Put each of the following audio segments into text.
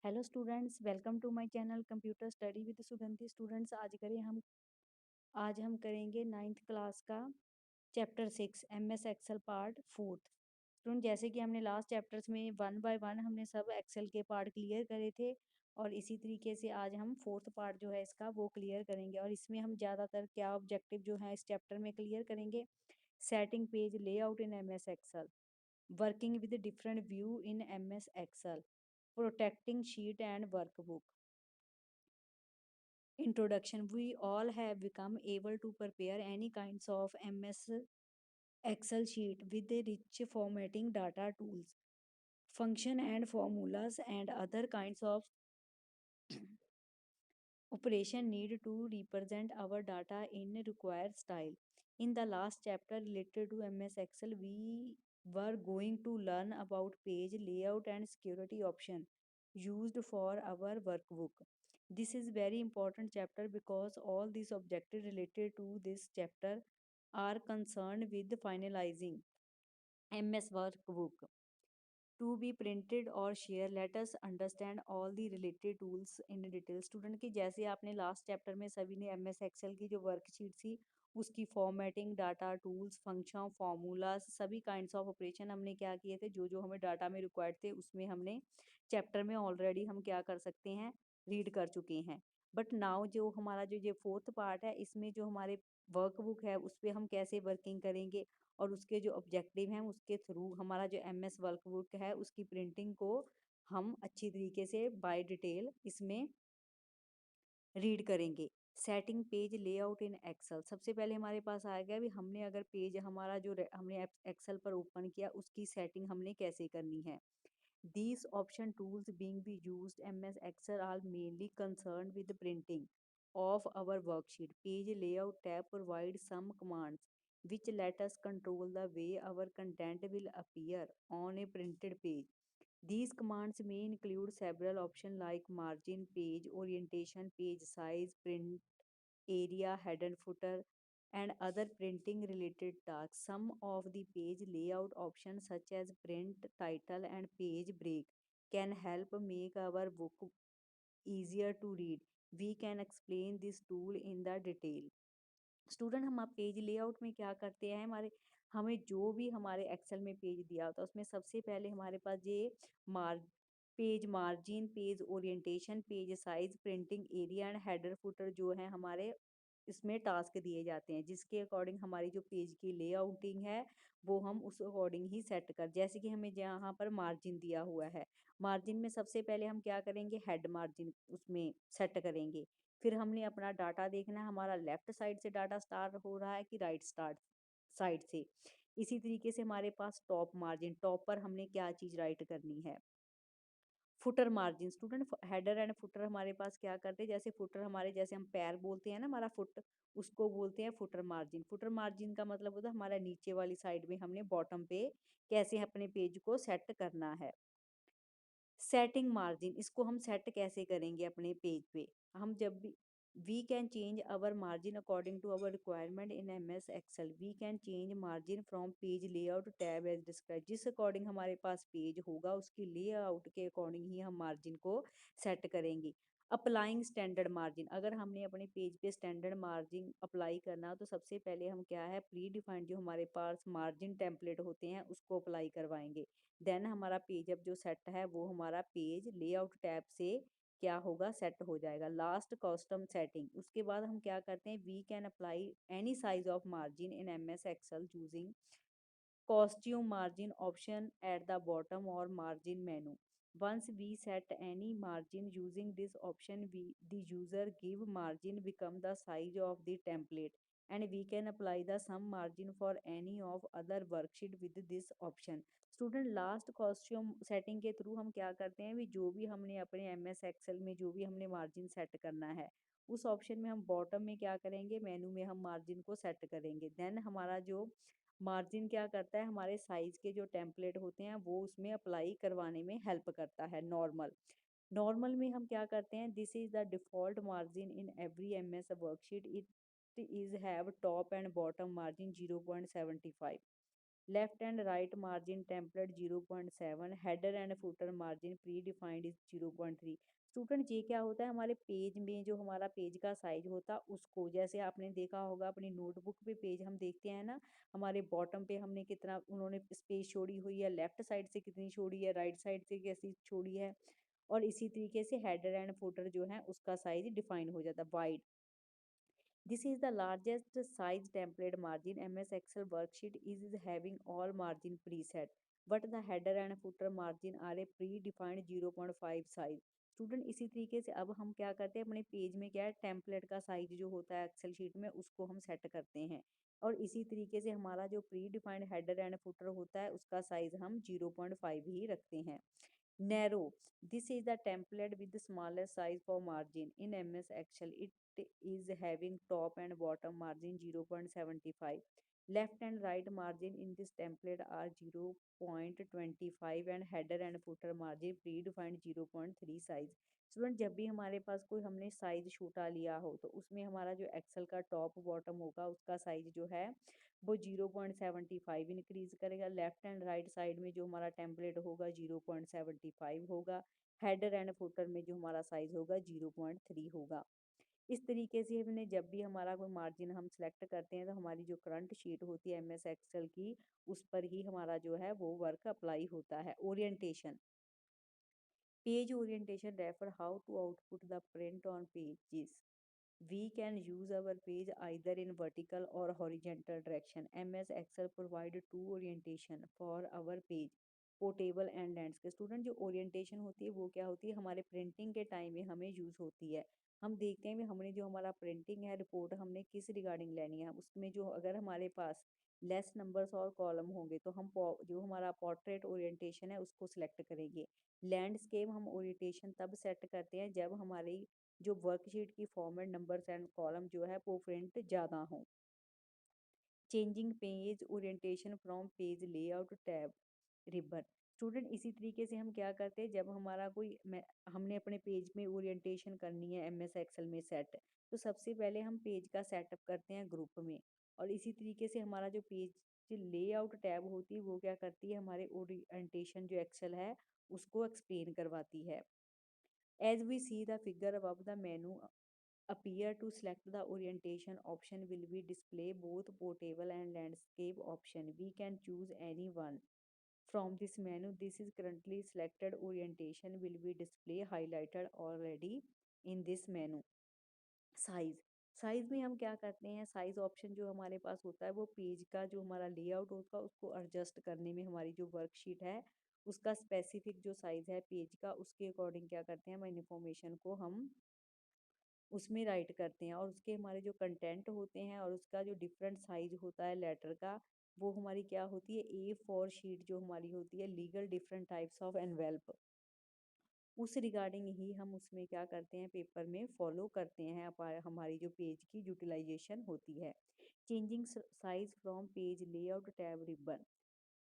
Hello students, welcome to my channel computer study with Sugandhi. Students, आज हम करेंगे ninth class का chapter 6 MS Excel part fourth. Student, जैसे कि हमने लास्ट चैप्टर्स में वन बाय वन हमने सब एक्सेल के पार्ट क्लियर करे थे और इसी तरीके से आज हम फोर्थ पार्ट जो है इसका वो क्लियर करेंगे। और इसमें हम ज़्यादातर क्या ऑब्जेक्टिव जो है इस चैप्टर में क्लियर करेंगे। Setting page layout in MS Excel, working with different view in MS Excel, protecting sheet and workbook. Introduction. We all have become able to prepare any kinds of MS Excel sheet with the rich formatting data tools, function and formulas and other kinds of operation need to represent our data in required style. In the last chapter related to MS Excel, we were going to learn about page layout and security option used for our workbook. This is very important chapter because all these objectives related to this chapter are concerned with finalizing MS workbook to be printed or share. Let us understand all the related tools in detail. Student की जैसे आपने last chapter में सभी ने M S Excel की जो worksheet थी उसकी formatting, data tools, function, formulas, सभी काइंड्स ऑफ ऑपरेशन हमने क्या किए थे, जो जो हमें डाटा में रिक्वायर्ड थे उसमें हमने चैप्टर में ऑलरेडी हम क्या कर सकते हैं, रीड कर चुके हैं। बट नाउ जो हमारा जो ये फोर्थ पार्ट है इसमें जो हमारे वर्कबुक है उस पर हम कैसे वर्किंग करेंगे और उसके जो ऑब्जेक्टिव हैं उसके थ्रू हमारा जो एमएस वर्कबुक है उसकी प्रिंटिंग को हम अच्छी तरीके से बाय डिटेल इसमें रीड करेंगे। Setting page layout in Excel, सबसे पहले हमारे पास आएगा भी हमने अगर पेज हमारा जो हमने एक्सेल पर ओपन किया उसकी सेटिंग हमने कैसे करनी है। These option tools being be used MS Excel are mainly concerned with the printing of our worksheet. Page layout tab provides some commands which let us control the way our content will appear on a printed page. These commands may include several options like margin, page orientation, page size, print area, head and footer, and other printing related tasks. Some of the page layout options such as print, title, and page break can help make our book easier to read. We can explain this tool in the detail. Student, हम आप page layout में क्या करते हैं, हमें जो भी हमारे एक्सेल में पेज दिया होता है उसमें सबसे पहले हमारे पास ये मार page margin, page orientation, page size, printing area and header footer जो है हमारे इसमें टास्क दिए जाते हैं जिसके अकॉर्डिंग हमारी जो पेज की लेआउटिंग है वो हम उस अकॉर्डिंग ही सेट कर। जैसे कि हमें यहाँ पर मार्जिन दिया हुआ है, मार्जिन में सबसे पहले हम क्या करेंगे, हेड मार्जिन उसमें सेट करेंगे। फिर हमने अपना डाटा देखना है हमारा लेफ्ट साइड से डाटा स्टार्ट हो रहा है कि राइट स्टार्ट साइड से। इसी तरीके से हमारे पास टॉप मार्जिन, टॉप पर हमने क्या चीज़ राइट करनी है। Footer margin, student header and footer हमारे पास क्या करते हैं, जैसे फुटर हमारे जैसे हम पैर बोलते हैं ना हमारा फुट, उसको बोलते हैं फुटर मार्जिन। फुटर मार्जिन का मतलब होता है हमारा नीचे वाली साइड में हमने बॉटम पे कैसे अपने पेज को सेट करना है। सेटिंग मार्जिन, इसको हम सेट कैसे करेंगे अपने पेज पे, हम जब भी we can change our margin according to our requirement in M S Excel. We can change margin from page layout tab as describe, जिस अकॉर्डिंग हमारे पास पेज होगा उसकी लेआउट के अकॉर्डिंग ही हम मार्जिन को सेट करेंगे। अप्लाइंग स्टैंडर्ड मार्जिन, अगर हमने अपने पेज पे स्टैंडर्ड मार्जिन अप्लाई करना तो सबसे पहले हम क्या है, प्री डिफाइंड जो हमारे पास मार्जिन टेम्पलेट होते हैं उसको अप्लाई करवाएंगे। देन हमारा पेज अब जो सेट है वो हमारा पेज लेआउट टैब से क्या होगा, सेट हो जाएगा। लास्ट कस्टम सेटिंग, उसके बाद हम क्या करते हैं, we can apply any size of margin in M S Excel using costume margin option at the bottom or margin menu. Once we set any margin using this option, the user give margin become the size of the template and we can apply the sum margin for any of other worksheet with this option. Student, last costume setting के through हम क्या करते हैं भी, जो भी हमने अपने एम एस एक्सेल में जो भी हमने मार्जिन सेट करना है उस ऑप्शन में हम बॉटम में क्या करेंगे, मेनू में हम मार्जिन को सेट करेंगे। देन हमारा जो मार्जिन क्या करता है, हमारे साइज के जो टेम्पलेट होते हैं वो उसमें अप्लाई करवाने में हेल्प करता है। नॉर्मल नॉर्मल में हम क्या करते हैं, this is the default margin in every M S worksheet, it is have top and bottom margin 0.75। Left and right margin template 0.7, header and footer margin predefined is 0.3। Student ये क्या होता है, हमारे पेज में जो हमारा page का size होता है उसको, जैसे आपने देखा होगा अपनी नोटबुक पे पेज हम देखते हैं ना, हमारे बॉटम पे हमने कितना उन्होंने स्पेस छोड़ी हुई है, लेफ्ट साइड से कितनी छोड़ी है, राइट साइड से कैसी छोड़ी है, और इसी तरीके से हेडर एंड फुटर जो है उसका साइज डिफाइन हो जाता है wide. This is the largest size template margin. MS Excel worksheet is having all margin preset, but the header and footer margin are a predefined 0.5 size. Student इसी तरीके से अब हम क्या करते हैं, अपने पेज में क्या है टेम्पलेट का साइज जो होता है एक्सेल शीट में उसको हम सेट करते हैं, और इसी तरीके से हमारा जो pre defined header and footer होता है उसका साइज हम 0.5 ही रखते हैं। Narrow. This is the template with the smallest size for margin. In MS Excel, it is having top and bottom margin 0.75. Left and right margin in this template are 0.25 and header and footer margin predefined 0.3 size. Student जब भी हमारे पास कोई हमने size छोटा लिया हो तो उसमें हमारा जो एक्सेल का टॉप बॉटम होगा उसका साइज जो है वो 0.75 इंक्रीज करेगा। लेफ्ट एंड राइट साइड में जो हमारा टेम्पलेट होगा 0.75 होगा। हेडर एंड फुटर में जो हमारा साइज होगा 0.3 होगा। इस तरीके से हमने जब भी हमारा कोई मार्जिन हम सेलेक्ट करते हैं तो हमारी जो करंट शीट होती है एमएस एक्सेल की उस पर ही हमारा जो है वो वर्क अप्लाई होता है। Orientation, page orientation refer how to output the print on pages. We can use our page either in vertical or horizontal direction. MS Excel provide two orientation for our page, portable and landscape. Student जो orientation होती है वो क्या होती है, हमारे printing के time में हमें यूज़ होती है। हम देखते हैं कि हमने जो हमारा प्रिंटिंग है रिपोर्ट हमने किस रिगार्डिंग लेनी है, उसमें जो अगर हमारे पास लेस नंबर्स और कॉलम होंगे तो हम जो हमारा पोर्ट्रेट ओरिएंटेशन है उसको सिलेक्ट करेंगे। लैंडस्केप हम ओरिएंटेशन तब सेट करते हैं जब हमारी जो वर्कशीट की फॉर्मेट नंबर्स एंड कॉलम जो है वो प्रिंट ज़्यादा हो। Changing page orientation from page layout tab ribbon. Student इसी तरीके से हम क्या करते हैं, जब हमारा कोई हमने अपने पेज में ओरिएंटेशन करनी है एमएस एक्सेल में सेट, तो सबसे पहले हम पेज का सेटअप करते हैं ग्रुप में, और इसी तरीके से हमारा जो पेज जो लेआउट टैब होती है वो क्या करती है, हमारे ओरिएंटेशन जो एक्सेल है उसको एक्सप्लेन करवाती है। As we see the figure above, the menu appear to select the orientation option will be display both portable and landscape option. We can choose any one from this menu. This is currently selected orientation will be display highlighted already in this menu. Size, size में हम क्या करते हैं, size option जो हमारे पास होता है वो पेज का जो हमारा लेआउट होगा उसको एडजस्ट करने में, हमारी जो वर्कशीट है उसका स्पेसिफिक जो साइज है पेज का उसके अकॉर्डिंग क्या करते हैं, हम इन्फॉर्मेशन को हम उसमें राइट करते हैं, और उसके हमारे जो कंटेंट होते हैं और उसका जो डिफरेंट साइज होता है लेटर का, वो हमारी क्या होती है A4 शीट जो हमारी होती है legal different types of envelop, उस रिगार्डिंग ही हम उसमें क्या करते हैं पेपर में फॉलो करते हैं हमारी जो पेज की यूटिलाइजेशन होती है। Changing size from page layout tab ribbon.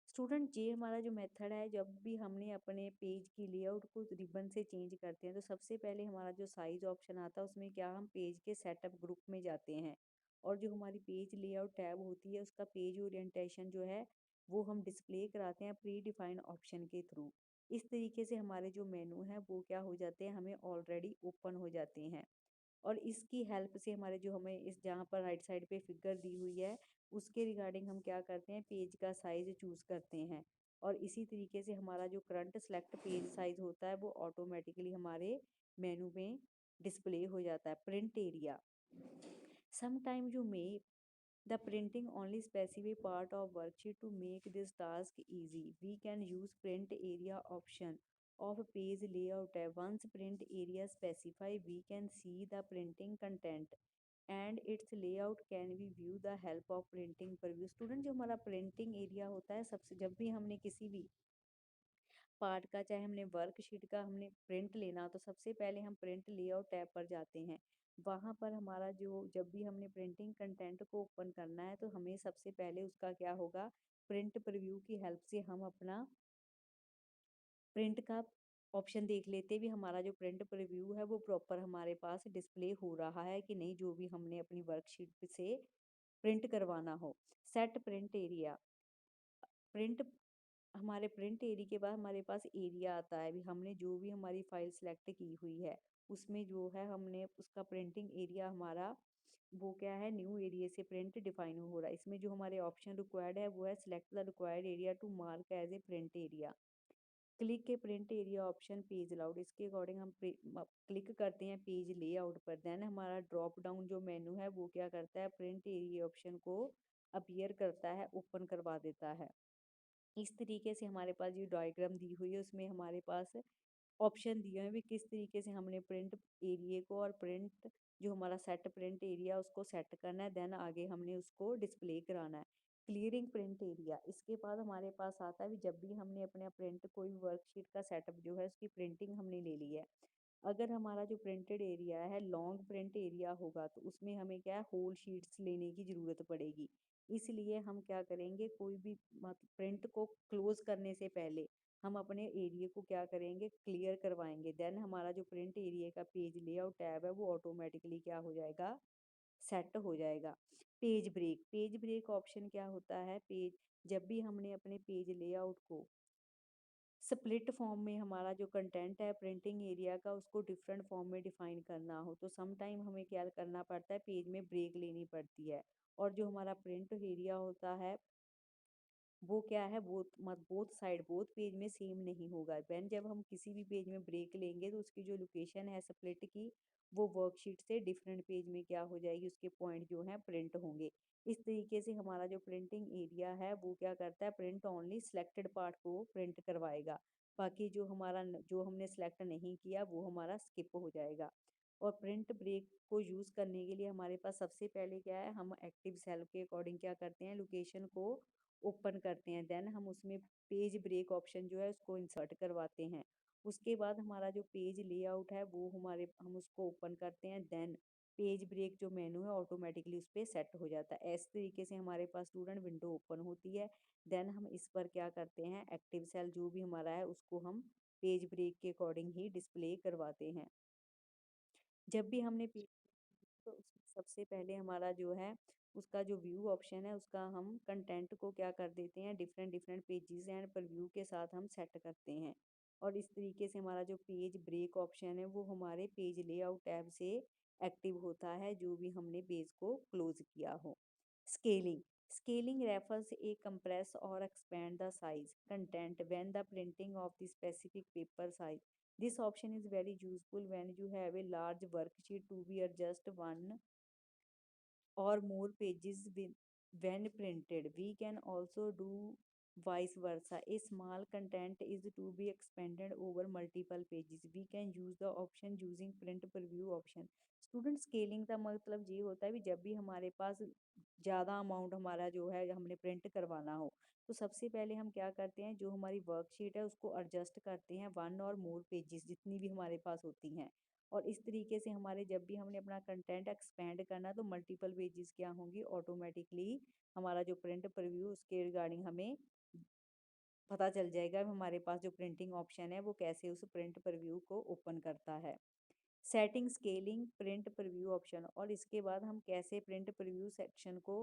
Student ये हमारा जो मेथड है, जब भी हमने अपने पेज की लेआउट को रिबन से चेंज करते हैं तो सबसे पहले हमारा जो साइज ऑप्शन आता है उसमें क्या हम पेज के सेटअप ग्रुप में जाते हैं, और जो हमारी पेज लेआउट टैब होती है उसका पेज ओरिएंटेशन जो है वो हम डिस्प्ले कराते हैं प्री डिफाइंड ऑप्शन के थ्रू। इस तरीके से हमारे जो मेनू है वो क्या हो जाते हैं, हमें ऑलरेडी ओपन हो जाते हैं, और इसकी हेल्प से हमारे जो हमें इस जहाँ पर राइट साइड पे फिगर दी हुई है उसके रिगार्डिंग हम क्या करते हैं पेज का साइज चूज़ करते हैं, और इसी तरीके से हमारा जो करंट सेलेक्ट पेज साइज होता है वो ऑटोमेटिकली हमारे मेनू में डिस्प्ले हो जाता है। Print area, sometime you may the printing only specify part of worksheet. To make this task easy, we can use print area option of page layout tab. Once print area specify, we can see the printing content and its layout can be view the help of printing preview। Student जो हमारा printing area होता है, सबसे जब भी हमने किसी भी पार्ट का चाहे हमने वर्कशीट का हमने प्रिंट लेना तो सबसे पहले हम प्रिंट लेआउट टैब पर जाते हैं। वहाँ पर हमारा जो जब भी हमने प्रिंटिंग कंटेंट को ओपन करना है तो हमें सबसे पहले उसका क्या होगा, प्रिंट प्रीव्यू की हेल्प से हम अपना प्रिंट का ऑप्शन देख लेते भी हमारा जो प्रिंट प्रीव्यू है वो प्रॉपर हमारे पास डिस्प्ले हो रहा है कि नहीं, जो भी हमने अपनी वर्कशीट से प्रिंट करवाना हो। सेट प्रिंट एरिया, प्रिंट हमारे प्रिंट एरिया के बाद हमारे पास एरिया आता है। अभी हमने जो भी हमारी फाइल सेलेक्ट की हुई है उसमें जो है हमने उसका प्रिंटिंग एरिया हमारा वो क्या है, न्यू एरिया से प्रिंट डिफाइन हो रहा है। इसमें जो हमारे ऑप्शन रिक्वायर्ड है वो है select the required area to mark as a print area. Click के print area option page layout, इसके अकॉर्डिंग हम क्लिक करते हैं पेज लेआउट पर। देन हमारा ड्रॉप डाउन जो मेनू है वो क्या करता है, प्रिंट एरिया ऑप्शन को अपीयर करता है, ओपन करवा देता है। इस तरीके से हमारे पास जो डायग्राम दी हुई है उसमें हमारे पास ऑप्शन दिए हैं भी किस तरीके से हमने प्रिंट एरिया को और प्रिंट जो हमारा सेट प्रिंट एरिया उसको सेट करना है। देन आगे हमने उसको डिस्प्ले कराना है। क्लियरिंग प्रिंट एरिया, इसके बाद हमारे पास आता है भी जब भी हमने अपने प्रिंट कोई वर्कशीट का सेटअप जो है उसकी प्रिंटिंग हमने ले ली है, अगर हमारा जो प्रिंटेड एरिया है लॉन्ग प्रिंट एरिया होगा तो उसमें हमें क्या है, होल शीट्स लेने की ज़रूरत पड़ेगी। इसलिए हम क्या करेंगे, कोई भी प्रिंट को क्लोज करने से पहले हम अपने एरिया को क्या करेंगे, क्लियर करवाएंगे। देन हमारा जो प्रिंट एरिया का पेज लेआउट टैब है वो ऑटोमेटिकली क्या हो जाएगा, सेट हो जाएगा। पेज ब्रेक ऑप्शन क्या होता है, पेज जब भी हमने अपने पेज लेआउट को स्प्लिट फॉर्म में हमारा जो कंटेंट है प्रिंटिंग एरिया का उसको डिफरेंट फॉर्म में डिफाइन करना हो तो सम टाइम हमें क्या करना पड़ता है, पेज में ब्रेक लेनी पड़ती है। और जो हमारा प्रिंट एरिया होता है वो क्या है, बोथ साइड बोथ पेज में सेम नहीं होगा। वैन जब हम किसी भी पेज में ब्रेक लेंगे तो उसकी जो लोकेशन है स्प्लिट की वो वर्कशीट से डिफरेंट पेज में क्या हो जाएगी, उसके पॉइंट जो है प्रिंट होंगे। इस तरीके से हमारा जो प्रिंटिंग एरिया है वो क्या करता है, प्रिंट ओनली सिलेक्टेड पार्ट को प्रिंट करवाएगा। बाकी जो हमारा जो हमने सेलेक्ट नहीं किया वो हमारा स्किप हो जाएगा। और प्रिंट ब्रेक को यूज़ करने के लिए हमारे पास सबसे पहले क्या है, हम एक्टिव सेल के अकॉर्डिंग क्या करते हैं, लोकेशन को ओपन करते हैं। देन हम उसमें पेज ब्रेक ऑप्शन जो है उसको इंसर्ट करवाते हैं। उसके बाद हमारा जो पेज लेआउट है वो हम उसको ओपन करते हैं। देन पेज ब्रेक जो मेनू है ऑटोमेटिकली उस पर सेट हो जाता है। इस तरीके से हमारे पास स्टूडेंट विंडो ओपन होती है। देन हम इस पर क्या करते हैं, एक्टिव सेल जो भी हमारा है उसको हम पेज ब्रेक के अकॉर्डिंग ही डिस्प्ले करवाते हैं। जब भी हमने पेज तो उसमें सबसे पहले हमारा जो है उसका जो व्यू ऑप्शन है उसका हम कंटेंट को क्या कर देते हैं, different different pages and preview के साथ हम सेट करते हैं। और इस तरीके से हमारा जो पेज ब्रेक ऑप्शन है वो हमारे पेज लेआउट टैब से एक्टिव होता है जो भी हमने पेज को क्लोज किया हो। Scaling, scaling refers a compress or expand the size content when the printing of the specific paper size. This option is very useful when you have a large worksheet to be adjust one or more pages when printed. We can also do vice versa. A small content is to be expanded over multiple pages. We can use the option using print preview option. Student scaling का मतलब ये होता है कि जब भी हमारे पास ज़्यादा अमाउंट हमारा जो है हमने प्रिंट करवाना हो तो सबसे पहले हम क्या करते हैं, जो हमारी वर्कशीट है उसको एडजस्ट करते हैं वन और मोर पेजेस जितनी भी हमारे पास होती हैं। और इस तरीके से हमारे जब भी हमने अपना कंटेंट एक्सपेंड करना तो मल्टीपल पेजेस क्या होंगी, ऑटोमेटिकली हमारा जो प्रिंट प्रीव्यू उसके रिगार्डिंग हमें पता चल जाएगा हमारे पास जो प्रिंटिंग ऑप्शन है वो कैसे उस प्रिंट प्रीव्यू को ओपन करता है। Setting scaling print preview option, और इसके बाद हम कैसे प्रिंट प्रीव्यू सेक्शन को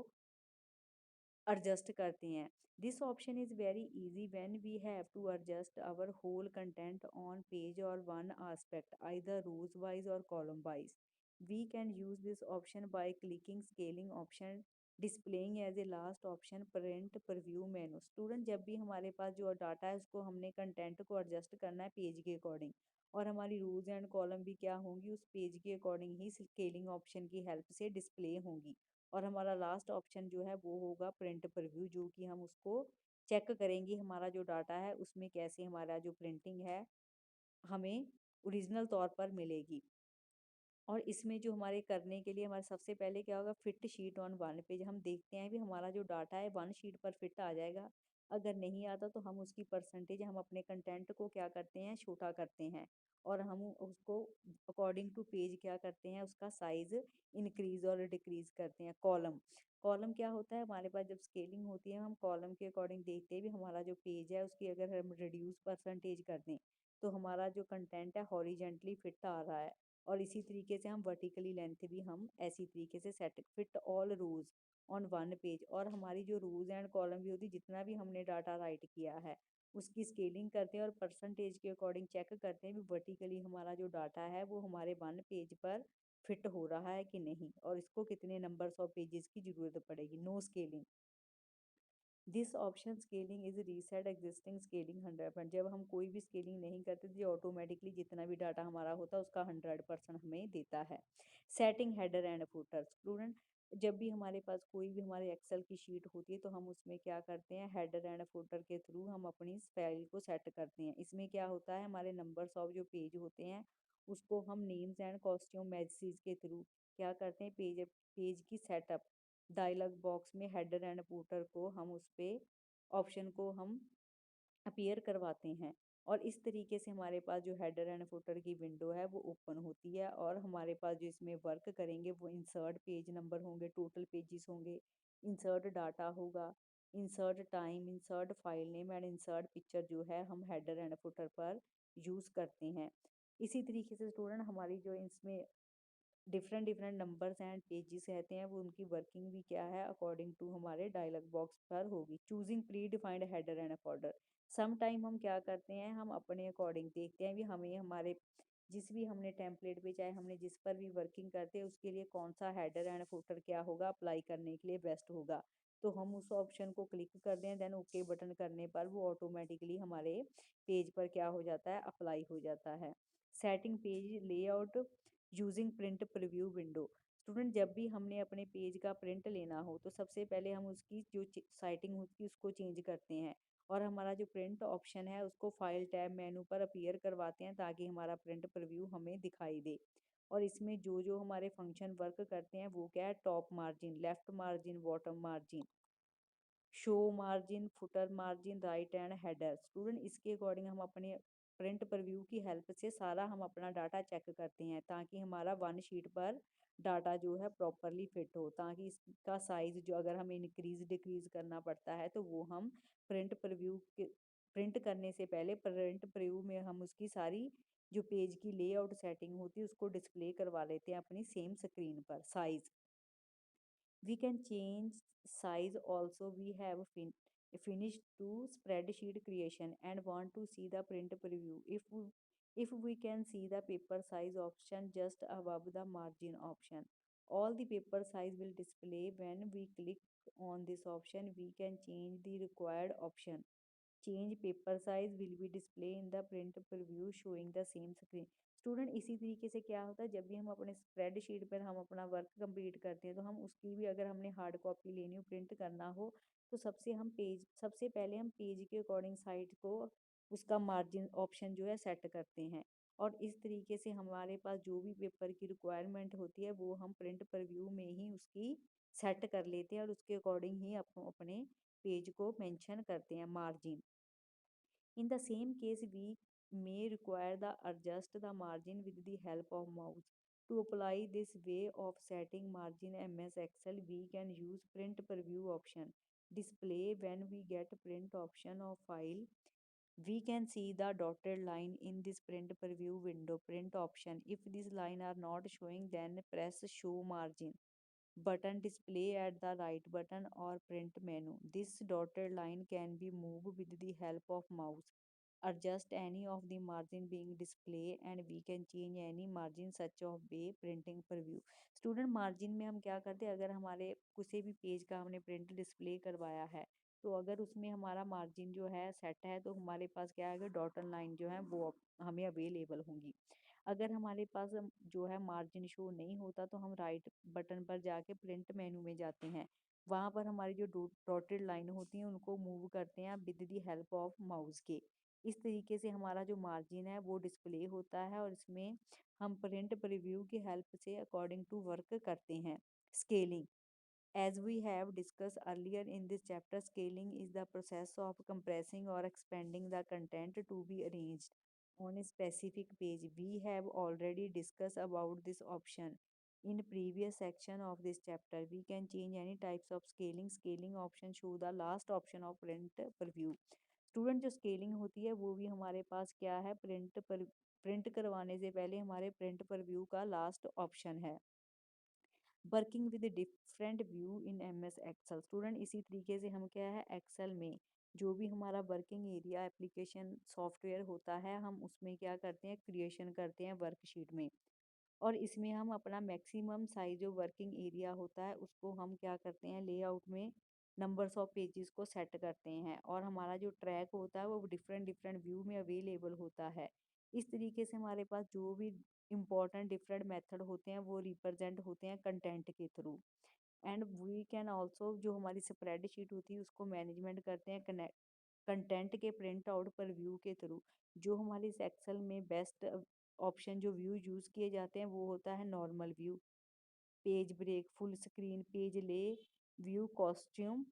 एडजस्ट करते हैं। This option is very easy when we have to adjust our whole content on page और one aspect either rows wise और column wise. We can use this option by clicking scaling option displaying as a last option print preview menu. Student जब भी हमारे पास जो data है उसको हमने content को एडजस्ट करना है पेज के अकॉर्डिंग, और हमारी रोज एंड कॉलम भी क्या होंगी उस पेज के अकॉर्डिंग ही स्केलिंग ऑप्शन की हेल्प से डिस्प्ले होंगी। और हमारा लास्ट ऑप्शन जो है वो होगा प्रिंट प्रीव्यू, जो कि हम उसको चेक करेंगे हमारा जो डाटा है उसमें कैसे हमारा जो प्रिंटिंग है हमें ओरिजिनल तौर पर मिलेगी। और इसमें जो हमारे करने के लिए हमारे सबसे पहले क्या होगा, fit sheet on one page. हम देखते हैं भी हमारा जो डाटा है वन शीट पर फिट आ जाएगा। अगर नहीं आता तो हम उसकी परसेंटेज हम अपने कंटेंट को क्या करते हैं, छोटा करते हैं। और हम उसको अकॉर्डिंग टू पेज क्या करते हैं, उसका साइज इंक्रीज और डिक्रीज करते हैं। कॉलम, कॉलम क्या होता है, हमारे पास जब स्केलिंग होती है हम कॉलम के अकॉर्डिंग देखते हैं भी हमारा जो पेज है उसकी अगर हम रिड्यूस परसेंटेज कर दें तो हमारा जो कंटेंट है हॉरिजेंटली फिट आ रहा है। और इसी तरीके से हम वर्टिकली लेंथ भी हम ऐसी तरीके से set fit all rows on one page. और हमारी जो रूज एंड कॉलम भी होती, जितना भी हमने डाटा राइट किया है उसकी स्केलिंग करते हैं और परसेंटेज के अकॉर्डिंग चेक करते हैं भी वर्टिकली हमारा जो डाटा है वो हमारे वन पेज पर फिट हो रहा है कि नहीं, और इसको कितने नंबर्स ऑफ पेजेस की जरूरत पड़ेगी। No scaling, this option scaling is reset existing scaling 100%। जब हम कोई भी स्केलिंग नहीं करते तो ऑटोमेटिकली जितना भी डाटा हमारा होता है उसका 100% हमें देता है। Setting header and footer. Student, जब भी हमारे पास कोई भी हमारे एक्सेल की शीट होती है तो हम उसमें क्या करते हैं, हेडर एंड फुटर के थ्रू हम अपनी फाइल को सेट करते हैं। इसमें क्या होता है, हमारे नंबर्स ऑफ जो पेज होते हैं उसको हम नेम्स एंड कॉस्ट्यूम मैसेज के थ्रू क्या करते हैं, पेज पेज की सेटअप डायलॉग बॉक्स में हेडर एंड फुटर को हम उस पे ऑप्शन को हम अपीयर करवाते हैं। और इस तरीके से हमारे पास जो हेडर एंड फुटर की विंडो है वो ओपन होती है, और हमारे पास जो इसमें वर्क करेंगे वो इंसर्ट पेज नंबर होंगे, टोटल पेजेस होंगे, इंसर्ट डाटा होगा, insert time, insert file name and insert picture जो है हम हेडर एंड फुटर पर यूज़ करते हैं। इसी तरीके से स्टूडेंट हमारी जो इसमें different different numbers and pages रहते हैं वो उनकी वर्किंग भी क्या है अकॉर्डिंग टू हमारे डायलॉग बॉक्स पर होगी। Choosing predefined header and footer. Some time हम क्या करते हैं, हम अपने अकॉर्डिंग देखते हैं भी हमें हमारे जिस भी हमने टेम्पलेट पे चाहे हमने जिस पर भी वर्किंग करते हैं उसके लिए कौन सा हेडर एंड फुटर क्या होगा अप्लाई करने के लिए बेस्ट होगा, तो हम उस ऑप्शन को क्लिक कर दें, देन ओके बटन करने पर वो ऑटोमेटिकली हमारे पेज पर क्या हो जाता है, अप्लाई हो जाता है। Setting page layout using print preview window. Student, जब भी हमने अपने पेज का प्रिंट लेना हो तो सबसे पहले हम उसकी जो साइटिंग होती है उसको चेंज करते हैं, और हमारा जो प्रिंट ऑप्शन है उसको फाइल टैब मेनू पर अपीयर करवाते हैं ताकि हमारा प्रिंट प्रीव्यू हमें दिखाई दे। और इसमें जो जो हमारे फंक्शन वर्क करते हैं वो क्या है, top margin, left margin, bottom margin, show margin, footer margin, right and header. Student, इसके अकॉर्डिंग हम अपने प्रिंट प्रीव्यू की हेल्प से सारा हम अपना डाटा चेक करते हैं ताकि हमारा वन शीट पर डाटा जो है प्रॉपरली फिट हो, ताकि इसका साइज जो अगर हमें इंक्रीज डिक्रीज करना पड़ता है तो वो हम प्रिंट प्रीव्यू के प्रिंट करने से पहले प्रिंट प्रीव्यू में हम उसकी सारी जो पेज की लेआउट सेटिंग होती है उसको डिस्प्ले करवा लेते हैं अपनी सेम स्क्रीन पर। Size, we can change size also. We have finished to spreadsheet creation and want to see the print preview. If we can see the paper size option just above the margin option, all the paper size will display. When we click on this option we can change the required option. Change paper size will be display in the print preview showing the same screen. Student, इसी तरीके से क्या होता है, जब भी हम अपने स्प्रेडशीट पर हम अपना वर्क कंप्लीट करते हैं तो हम उसकी भी अगर हमने हार्ड कॉपी लेनी हो, प्रिंट करना हो, तो सबसे पहले हम पेज के अकॉर्डिंग साइज को उसका मार्जिन ऑप्शन जो है सेट करते हैं। और इस तरीके से हमारे पास जो भी पेपर की रिक्वायरमेंट होती है वो हम प्रिंट प्रीव्यू में ही उसकी सेट कर लेते हैं और उसके अकॉर्डिंग ही अपने पेज को मेंशन करते हैं margin. In the same case, we may require the adjust the margin with the help of mouse. To apply this way of setting margin MS Excel, we can use print preview option. Display when we get print option of file. We can see the dotted line in this print preview window, print option. If this line are not showing, then press show margin button, display at the right button or print menu. This dotted line can be moved with the help of mouse. Adjust any of the margin being displayed and we can change any margin such of way printing preview। Student, margin में हम क्या करते हैं, अगर हमारे किसी भी page का हमने प्रिंट डिस्प्ले करवाया है तो अगर उसमें हमारा मार्जिन जो है सेट है तो हमारे पास क्या है, डॉटन लाइन जो है वो हमें अवेलेबल होंगी। अगर हमारे पास जो है मार्जिन शो नहीं होता तो हम राइट बटन पर जाके प्रिंट मेनू में जाते हैं, वहाँ पर हमारी जो डॉटेड लाइन होती हैं उनको मूव करते हैं with the help of mouse के। इस तरीके से हमारा जो मार्जिन है वो डिस्प्ले होता है और इसमें हम प्रिंट प्रीव्यू की हेल्प से अकॉर्डिंग टू वर्क करते हैं। Scaling, as we have discussed earlier in this chapter, scaling is the process of compressing or expanding the content to be arranged on a specific page. We have already discussed about this option in previous section of this chapter. We can change any types of scaling. Scaling option show the last option of print preview. Student, जो scaling होती है वो भी हमारे पास क्या है, print करवाने से पहले हमारे प्रिंट प्रीव्यू का लास्ट ऑप्शन है। Working with different view in MS Excel. Student इसी तरीके से हम क्या है एक्सेल में जो भी हमारा वर्किंग एरिया एप्लीकेशन सॉफ्टवेयर होता है हम उसमें क्या करते हैं क्रिएशन करते हैं वर्कशीट में। और इसमें हम अपना मैक्सिमम साइज जो वर्किंग एरिया होता है उसको हम क्या करते हैं लेआउट में नंबर्स ऑफ पेजेस को सेट करते हैं और हमारा जो ट्रैक होता है वो डिफरेंट डिफरेंट व्यू में अवेलेबल होता है। इस तरीके से हमारे पास जो भी इम्पोर्टेंट डिफरेंट मेथड होते हैं वो रिप्रेजेंट होते हैं कंटेंट के थ्रू। एंड वी कैन ऑल्सो जो हमारी स्प्रेडशीट होती है उसको मैनेजमेंट करते हैं कंटेंट के प्रिंट आउट पर व्यू के थ्रू। जो हमारी इस एक्सेल में बेस्ट ऑप्शन जो व्यू यूज़ किए जाते हैं वो होता है normal view, page break, full screen, page layout view, custom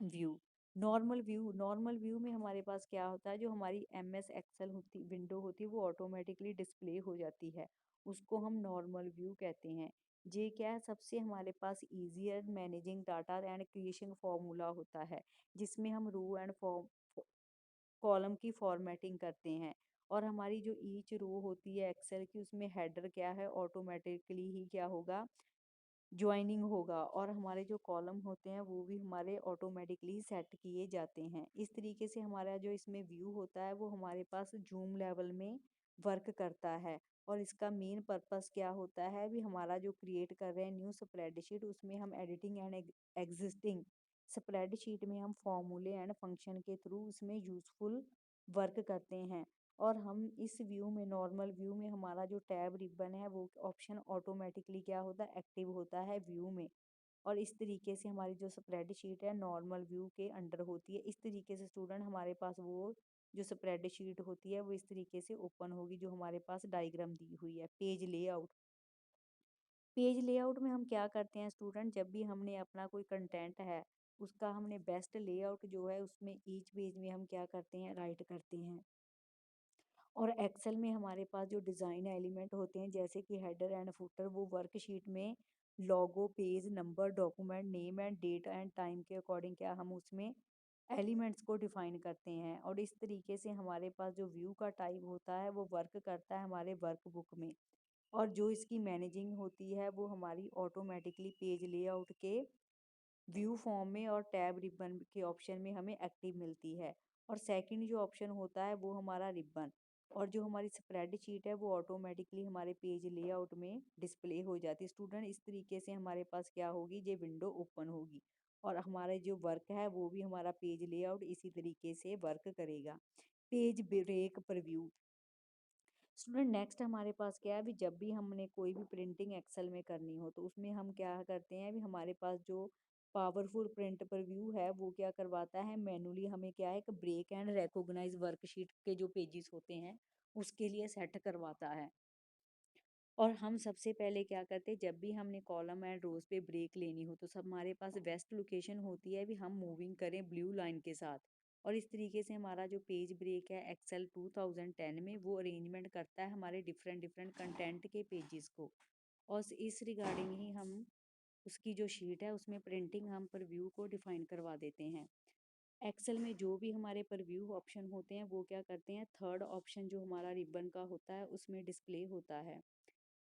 view. Normal view में हमारे पास क्या होता है जो हमारी MS एक्सेल होती विंडो होती है वो ऑटोमेटिकली डिस्प्ले हो जाती है, उसको हम नॉर्मल व्यू कहते हैं। ये क्या है सबसे हमारे पास easier managing data and creation formula होता है जिसमें हम रो एंड फॉर्म कॉलम की फॉर्मेटिंग करते हैं। और हमारी जो ईच रो होती है एक्सेल की उसमें हेडर क्या है ऑटोमेटिकली ही क्या होगा ज्वाइनिंग होगा और हमारे जो कॉलम होते हैं वो भी हमारे ऑटोमेटिकली सेट किए जाते हैं। इस तरीके से हमारा जो इसमें व्यू होता है वो हमारे पास जूम लेवल में वर्क करता है। और इसका मेन पर्पस क्या होता है भी हमारा जो क्रिएट कर रहे हैं न्यू स्प्रेडशीट उसमें हम एडिटिंग एंड एग्जिस्टिंग स्प्रेडशीट में हम फॉर्मूले एंड फंक्शन के थ्रू उसमें यूजफुल वर्क करते हैं। और हम इस व्यू में नॉर्मल व्यू में हमारा जो टैब रिबन है वो ऑप्शन ऑटोमेटिकली क्या होता है एक्टिव होता है व्यू में। और इस तरीके से हमारी जो स्प्रेडशीट है नॉर्मल व्यू के अंडर होती है। इस तरीके से स्टूडेंट हमारे पास वो जो स्प्रेडशीट होती है वो इस तरीके से ओपन होगी जो हमारे पास डायग्राम दी हुई है। पेज लेआउट, पेज लेआउट में हम क्या करते हैं स्टूडेंट जब भी हमने अपना कोई कंटेंट है उसका हमने बेस्ट लेआउट जो है उसमें ईच पेज में हम क्या करते हैं राइट करते हैं। और एक्सेल में हमारे पास जो डिज़ाइन एलिमेंट होते हैं जैसे कि हेडर एंड फुटर वो वर्कशीट में logo, page number, document name and date and time के अकॉर्डिंग क्या हम उसमें एलिमेंट्स को डिफाइन करते हैं। और इस तरीके से हमारे पास जो व्यू का टाइप होता है वो वर्क करता है हमारे वर्कबुक में। और जो इसकी मैनेजिंग होती है वो हमारी ऑटोमेटिकली पेज लेआउट के व्यू फॉर्म में और टैब रिबन के ऑप्शन में हमें एक्टिव मिलती है। और सेकंड जो ऑप्शन होता है वो हमारा रिबन। और जो हमारी स्प्रेडशीट है वो ऑटोमेटिकली हमारे पेज लेआउट में डिस्प्ले हो जाती है। स्टूडेंट इस तरीके से हमारे पास क्या होगी ये विंडो ओपन होगी और हमारा जो वर्क है वो भी हमारा पेज लेआउट इसी तरीके से वर्क करेगा। Page break preview. Student next हमारे पास क्या है अभी जब भी हमने कोई भी प्रिंटिंग एक्सेल में करनी हो तो उसमें हम क्या करते हैं अभी हमारे पास जो पावरफुल प्रिंट पर व्यू है वो क्या करवाता है मैनुअली हमें क्या है कि ब्रेक एंड रिकॉग्नाइज वर्कशीट के जो पेजेस होते हैं उसके लिए सेट करवाता है। और हम सबसे पहले क्या करते हैं जब भी हमने कॉलम एंड रोज पे ब्रेक लेनी हो तो सब हमारे पास बेस्ट लोकेशन होती है भी हम मूविंग करें ब्लू लाइन के साथ। और इस तरीके से हमारा जो पेज ब्रेक है एक्सेल 2010 में वो अरेंजमेंट करता है हमारे डिफरेंट डिफरेंट कंटेंट के पेजेस को। और इस रिगार्डिंग ही हम उसकी जो शीट है उसमें प्रिंटिंग हम प्रीव्यू को डिफाइन करवा देते हैं। एक्सेल में जो भी हमारे प्रीव्यू ऑप्शन होते हैं वो क्या करते हैं थर्ड ऑप्शन जो हमारा रिबन का होता है उसमें डिस्प्ले होता है।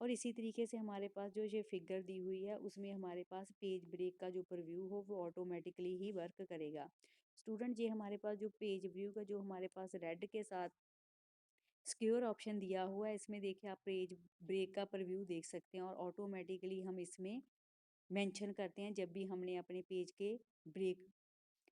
और इसी तरीके से हमारे पास जो ये फिगर दी हुई है उसमें हमारे पास पेज ब्रेक का जो प्रीव्यू हो वो ऑटोमेटिकली ही वर्क करेगा। स्टूडेंट ये हमारे पास जो पेज व्यू का जो हमारे पास रेड के साथ सिक्योर ऑप्शन दिया हुआ है इसमें देखिए आप पेज ब्रेक का प्रीव्यू देख सकते हैं और ऑटोमेटिकली हम इसमें मेंशन करते हैं जब भी हमने अपने पेज के ब्रेक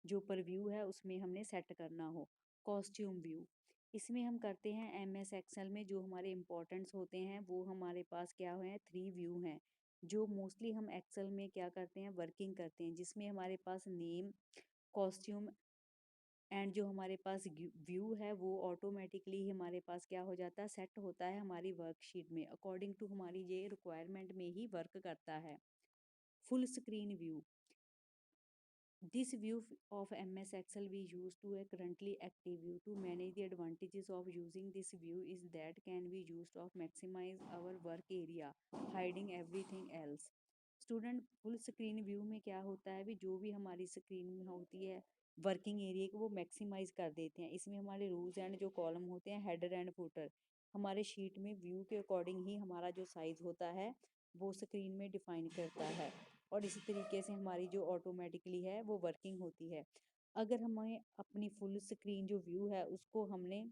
जो प्रीव्यू है उसमें हमने सेट करना हो। कॉस्ट्यूम व्यू इसमें हम करते हैं MS एक्सेल में जो हमारे इम्पोर्टेंट्स होते हैं वो हमारे पास क्या हैं 3 व्यू हैं जो मोस्टली हम एक्सेल में क्या करते हैं वर्किंग करते हैं जिसमें हमारे पास नेम, कॉस्ट्यूम एंड जो हमारे पास व्यू है वो ऑटोमेटिकली हमारे पास क्या हो जाता है सेट होता है हमारी वर्कशीट में अकॉर्डिंग टू हमारी ये रिक्वायरमेंट में ही वर्क करता है। Full screen view, this view of MS Excel we use to a currently active view to manage the advantages of using this view is that can be used to maximize our work area, hiding everything else. Student full screen view में क्या होता है भी जो भी हमारी screen में होती है वर्किंग एरिया को वो मैक्सिमाइज कर देते हैं। इसमें हमारे रूज एंड जो कॉलम होते हैं हेडर एंड फुटर हमारे शीट में व्यू के अकॉर्डिंग ही हमारा जो साइज होता है वो स्क्रीन में डिफाइन करता है। और इसी तरीके से हमारी जो ऑटोमेटिकली है वो वर्किंग होती है। अगर हमें अपनी फुल स्क्रीन जो व्यू है उसको हमने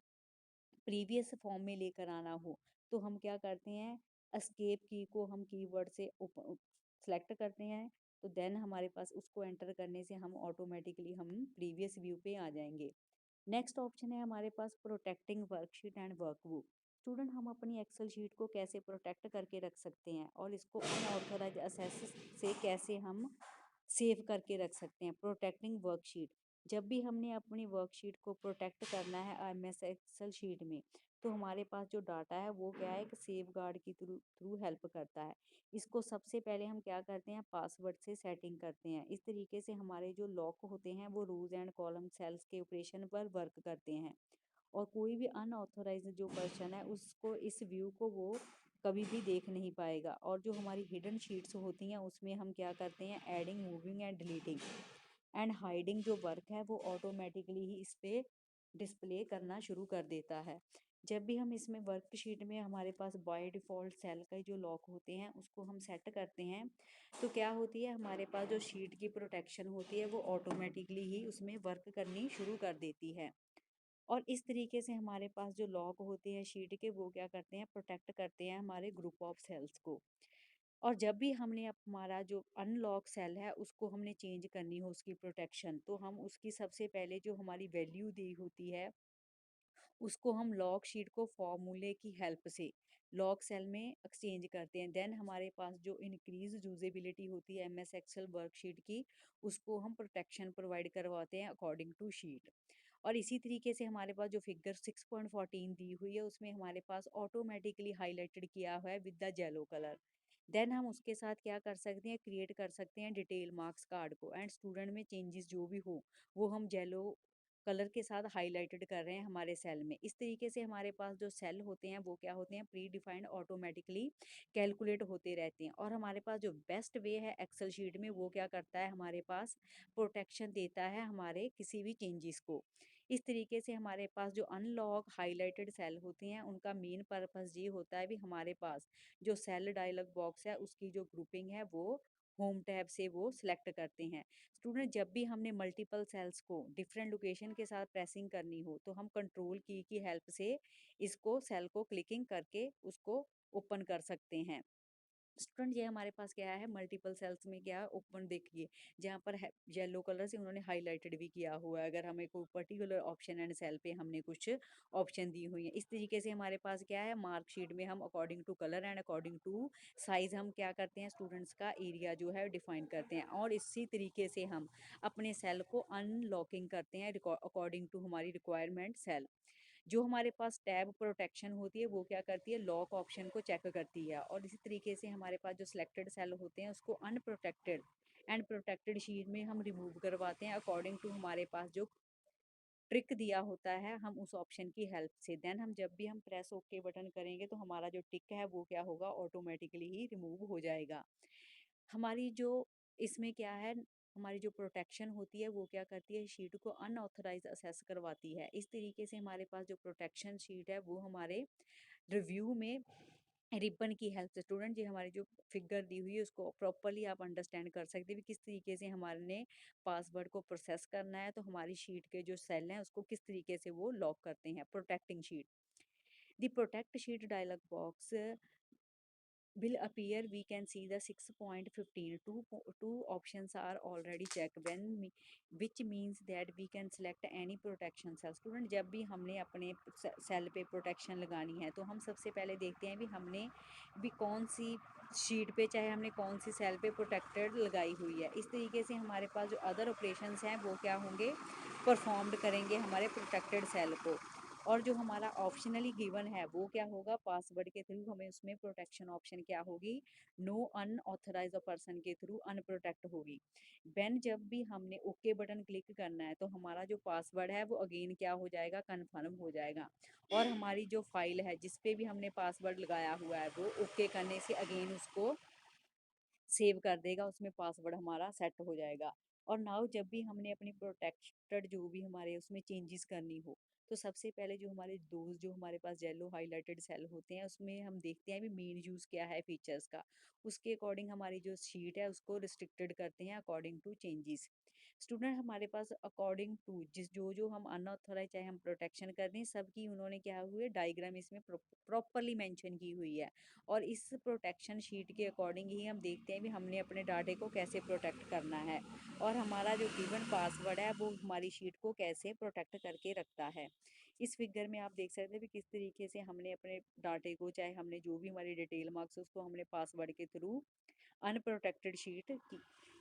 प्रीवियस फॉर्म में लेकर आना हो, तो हम क्या करते हैं, एस्केप की को हम कीवर्ड से सेलेक्ट करते हैं। तो देन हमारे पास उसको एंटर करने से हम ऑटोमेटिकली हम प्रीवियस व्यू पे आ जाएंगे। नेक्स्ट ऑप्शन है हमारे पास protecting worksheet and workbook. Student, हम अपनी एक्सेल शीट को कैसे प्रोटेक्ट करके रख सकते हैं और इसको अनऑथराइज एक्सेस से कैसे हम सेव करके रख सकते हैं। प्रोटेक्टिंग वर्कशीट, जब भी हमने अपनी वर्कशीट को प्रोटेक्ट करना है एमएस एक्सेल शीट में, तो हमारे पास जो डाटा है वो क्या है, एक सेफ गार्ड की थ्रू थ्रू हेल्प करता है। इसको सबसे पहले हम क्या करते हैं, पासवर्ड से सेटिंग करते हैं। इस तरीके से हमारे जो लॉक होते हैं वो रोज एंड कॉलम सेल्स के ऑपरेशन पर वर्क करते हैं। और कोई भी अनऑथोराइज जो पर्सन है उसको इस व्यू को वो कभी भी देख नहीं पाएगा। और जो हमारी हिडन शीट्स होती हैं उसमें हम क्या करते हैं, adding, moving and deleting and hiding जो वर्क है वो ऑटोमेटिकली ही इस पे डिस्प्ले करना शुरू कर देता है। जब भी हम इसमें वर्कशीट में हमारे पास बाय डिफ़ॉल्ट सेल का जो लॉक होते हैं उसको हम सेट करते हैं, तो क्या होती है, हमारे पास जो शीट की प्रोटेक्शन होती है वो ऑटोमेटिकली ही उसमें वर्क करनी शुरू कर देती है। और इस तरीके से हमारे पास जो लॉक होते हैं शीट के वो क्या करते हैं, प्रोटेक्ट करते हैं हमारे ग्रुप ऑफ सेल्स को। और जब भी हमने हमारा जो अनलॉक सेल है उसको हमने चेंज करनी हो उसकी प्रोटेक्शन, तो हम उसकी सबसे पहले जो हमारी वैल्यू दी होती है उसको हम लॉग शीट को फॉर्मूले की हेल्प से लॉग सेल में एक्सचेंज करते हैं। देन हमारे पास जो इंक्रीज यूजेबिलिटी होती है एमएस एक्सेल वर्कशीट की, उसको हम प्रोटेक्शन प्रोवाइड करवाते हैं अकॉर्डिंग टू शीट। और इसी तरीके से हमारे पास जो फिगर 6.14 दी हुई है उसमें हमारे पास ऑटोमेटिकली हाईलाइटेड किया हुआ है with the yellow colour. Then हम उसके साथ क्या कर सकते हैं, क्रिएट कर सकते हैं डिटेल मार्क्स कार्ड को, एंड स्टूडेंट में चेंजेस जो भी हो वो हम येलो कलर के साथ हाईलाइटेड कर रहे हैं हमारे सेल में। इस तरीके से हमारे पास जो सेल होते हैं वो क्या होते हैं, प्री डिफाइंड ऑटोमेटिकली कैलकुलेट होते रहते हैं। और हमारे पास जो बेस्ट वे है एक्सेल शीट में वो क्या करता है, हमारे पास प्रोटेक्शन देता है हमारे किसी भी चेंजेस को। इस तरीके से हमारे पास जो अनलॉक हाईलाइटेड सेल होते हैं उनका मेन पर्पस ये होता है भी हमारे पास जो सेल डायलॉग बॉक्स है उसकी जो ग्रुपिंग है वो होम टैब से वो सिलेक्ट करते हैं। स्टूडेंट, जब भी हमने मल्टीपल सेल्स को डिफरेंट लोकेशन के साथ प्रेसिंग करनी हो तो हम कंट्रोल की हेल्प से इसको सेल को क्लिकिंग करके उसको ओपन कर सकते हैं। स्टूडेंट, ये हमारे पास क्या है, मल्टीपल सेल्स में क्या ओपन देखिए, जहाँ पर येलो कलर से उन्होंने हाईलाइटेड भी किया हुआ है अगर हमें कोई पर्टिकुलर ऑप्शन एंड सेल पे हमने कुछ ऑप्शन दी हुई है। इस तरीके से हमारे पास क्या है, मार्कशीट में हम according to colour and according to size हम क्या करते हैं, स्टूडेंट्स का एरिया जो है डिफाइन करते हैं। और इसी तरीके से हम अपने सेल को अनलॉकिंग करते हैं अकॉर्डिंग टू हमारी रिक्वायरमेंट सेल। जो हमारे पास टैब प्रोटेक्शन होती है वो क्या करती है, लॉक ऑप्शन को चेक करती है। और इसी तरीके से हमारे पास जो सिलेक्टेड सेल होते हैं उसको अनप्रोटेक्टेड एंड प्रोटेक्टेड शीट में हम रिमूव करवाते हैं अकॉर्डिंग टू हमारे पास जो ट्रिक दिया होता है हम उस ऑप्शन की हेल्प से। देन हम जब भी हम प्रेस ओके बटन करेंगे तो हमारा जो टिक है वो क्या होगा, ऑटोमेटिकली ही रिमूव हो जाएगा। हमारी जो इसमें क्या है, हमारी जो प्रोटेक्शन होती है वो क्या करती है, शीट को अनऑथराइज असेस करवाती है। इस तरीके से हमारे पास जो प्रोटेक्शन शीट है वो हमारे रिव्यू में रिबन की हेल्प से, स्टूडेंट जी हमारी जो फिगर दी हुई है उसको प्रॉपरली आप अंडरस्टैंड कर सकते हैं कि किस तरीके से हमारे पासवर्ड को प्रोसेस करना है, तो हमारी शीट के जो सेल हैं उसको किस तरीके से वो लॉक करते हैं। Protecting sheet, the protect sheet dialog box will appear. We can see the 6.15 two options are already checked which means that we can select any protection cell। Student, जब भी हमने अपने सेल पे प्रोटेक्शन लगानी है तो हम सबसे पहले देखते हैं भी हमने भी कौन सी शीट पे, चाहे हमने कौन सी सेल पे प्रोटेक्टेड लगाई हुई है। इस तरीके से हमारे पास जो अदर ऑपरेशंस हैं वो क्या होंगे, परफॉर्म्ड करेंगे हमारे प्रोटेक्टेड सेल को। और जो हमारा ऑप्शनली गिवन है वो क्या होगा, पासवर्ड के थ्रू हमें उसमें प्रोटेक्शन ऑप्शन क्या होगी, नो अनऑथराइज पर्सन के थ्रू अनप्रोटेक्ट होगी। व्हेन जब भी हमने ओके बटन क्लिक करना है तो हमारा जो पासवर्ड है वो अगेन क्या हो जाएगा, कन्फर्म हो जाएगा। और हमारी जो फाइल है जिस पे भी हमने पासवर्ड लगाया हुआ है वो ओके करने से अगेन उसको सेव कर देगा, उसमें पासवर्ड हमारा सेट हो जाएगा। और नाउ जब भी हमने अपनी प्रोटेक्टेड जो भी हमारे उसमें चेंजेस करनी हो, तो सबसे पहले जो हमारे पास येलो हाइलाइटेड सेल होते हैं उसमें हम देखते हैं भी मेन यूज़ क्या है फीचर्स का। उसके अकॉर्डिंग हमारी जो शीट है उसको रिस्ट्रिक्टेड करते हैं अकॉर्डिंग टू चेंजेस। स्टूडेंट हमारे पास अकॉर्डिंग टू जिस जो जो हम अनऑथराइज चाहे हम प्रोटेक्शन कर दें सबकी उन्होंने क्या हुए डायग्राम इसमें प्रॉपरली मेंशन की हुई है। और इस प्रोटेक्शन शीट के अकॉर्डिंग ही हम देखते हैं भी हमने अपने डाटे को कैसे प्रोटेक्ट करना है और हमारा जो गिवन पासवर्ड है वो हमारी शीट को कैसे प्रोटेक्ट करके रखता है। इस फिगर में आप देख सकते हैं कि किस तरीके से हमने अपने डाटे को चाहे हमने जो भी हमारी डिटेल मार्क्स उसको हमने पासवर्ड के थ्रू अनप्रोटेक्टेड शीट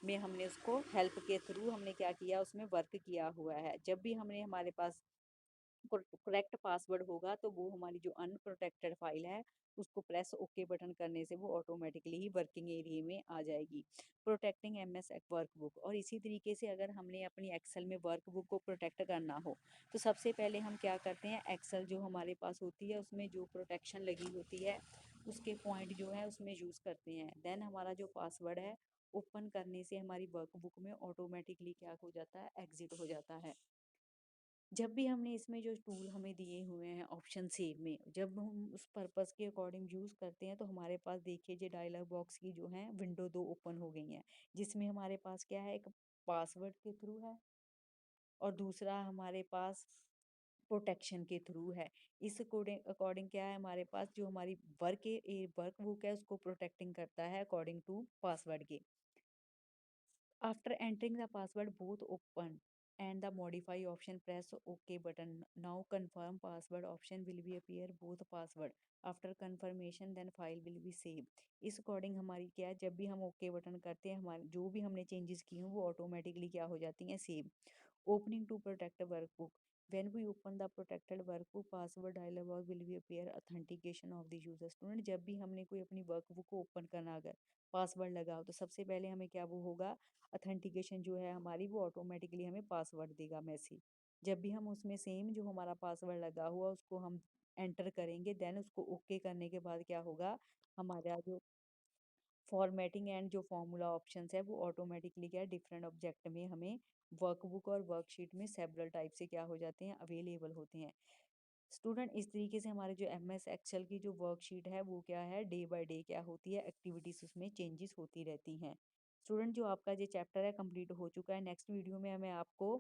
में हमने उसको हेल्प के थ्रू हमने क्या किया उसमें वर्क किया हुआ है। जब भी हमने हमारे पास करेक्ट पासवर्ड होगा तो वो हमारी जो अनप्रोटेक्टेड फाइल है उसको प्रेस ओके बटन करने से वो ऑटोमेटिकली ही वर्किंग एरिया में आ जाएगी। Protecting MS workbook. और इसी तरीके से अगर हमने अपनी एक्सेल में वर्कबुक को प्रोटेक्ट करना हो तो सबसे पहले हम क्या करते हैं एक्सेल जो हमारे पास होती है उसमें जो प्रोटेक्शन लगी होती है उसके पॉइंट जो है उसमें यूज़ करते हैं। देन हमारा जो पासवर्ड है ओपन करने से हमारी वर्कबुक में ऑटोमेटिकली क्या हो जाता है एग्जिट हो जाता है। जब भी हमने इसमें जो टूल हमें दिए हुए हैं ऑप्शन सेव में जब हम उस पर्पस के अकॉर्डिंग यूज़ करते हैं तो हमारे पास देखिए जो डायलॉग बॉक्स की जो है विंडो दो ओपन हो गई हैं जिसमें हमारे पास क्या है एक पासवर्ड के थ्रू है और दूसरा हमारे पास प्रोटेक्शन के थ्रू है। इस अकॉर्डिंग अकॉर्डिंग क्या है हमारे पास जो हमारी वर्क बुक है उसको प्रोटेक्टिंग करता है अकॉर्डिंग टू पासवर्ड के। After entering the password, both open and the modify option, press OK button. Now confirm password option will be appear both password. After confirmation, then file will be saved. इस according हमारी क्या है जब भी हम okay button करते हैं हमारे जो भी हमने चेंजेस की हैं वो ऑटोमेटिकली क्या हो जाती हैं save. Opening to protect workbook. When we open the protected workbook, password dialog box will be appear authentication of the user student। जब भी हमने कोई अपनी वर्कबुक को ओपन करना अगर पासवर्ड लगाओ तो सबसे पहले हमें क्या वो होगा अथेंटिकेशन जो है हमारी वो ऑटोमेटिकली हमें पासवर्ड देगा मैसेज। जब भी हम उसमें सेम जो हमारा पासवर्ड लगा हुआ उसको हम एंटर करेंगे देन उसको ओके करने के बाद क्या होगा हमारा जो फॉर्मेटिंग एंड जो फॉर्मूला ऑप्शंस है वो ऑटोमेटिकली क्या है डिफरेंट ऑब्जेक्ट में हमें वर्कबुक और वर्कशीट में सेवरल टाइप से क्या हो जाते हैं अवेलेबल होते हैं। स्टूडेंट इस तरीके से हमारे जो एम एस एक्सेल की जो वर्कशीट है वो क्या है डे बाय डे क्या होती है एक्टिविटीज उसमें चेंजेस होती रहती हैं। स्टूडेंट जो आपका ये चैप्टर है कंप्लीट हो चुका है। नेक्स्ट वीडियो में मैं आपको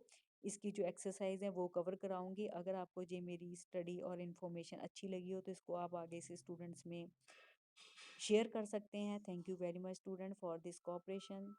इसकी जो एक्सरसाइज है वो कवर कराऊंगी। अगर आपको ये मेरी स्टडी और इन्फॉर्मेशन अच्छी लगी हो तो इसको आप आगे से स्टूडेंट्स में शेयर कर सकते हैं। Thank you very much student for this cooperation.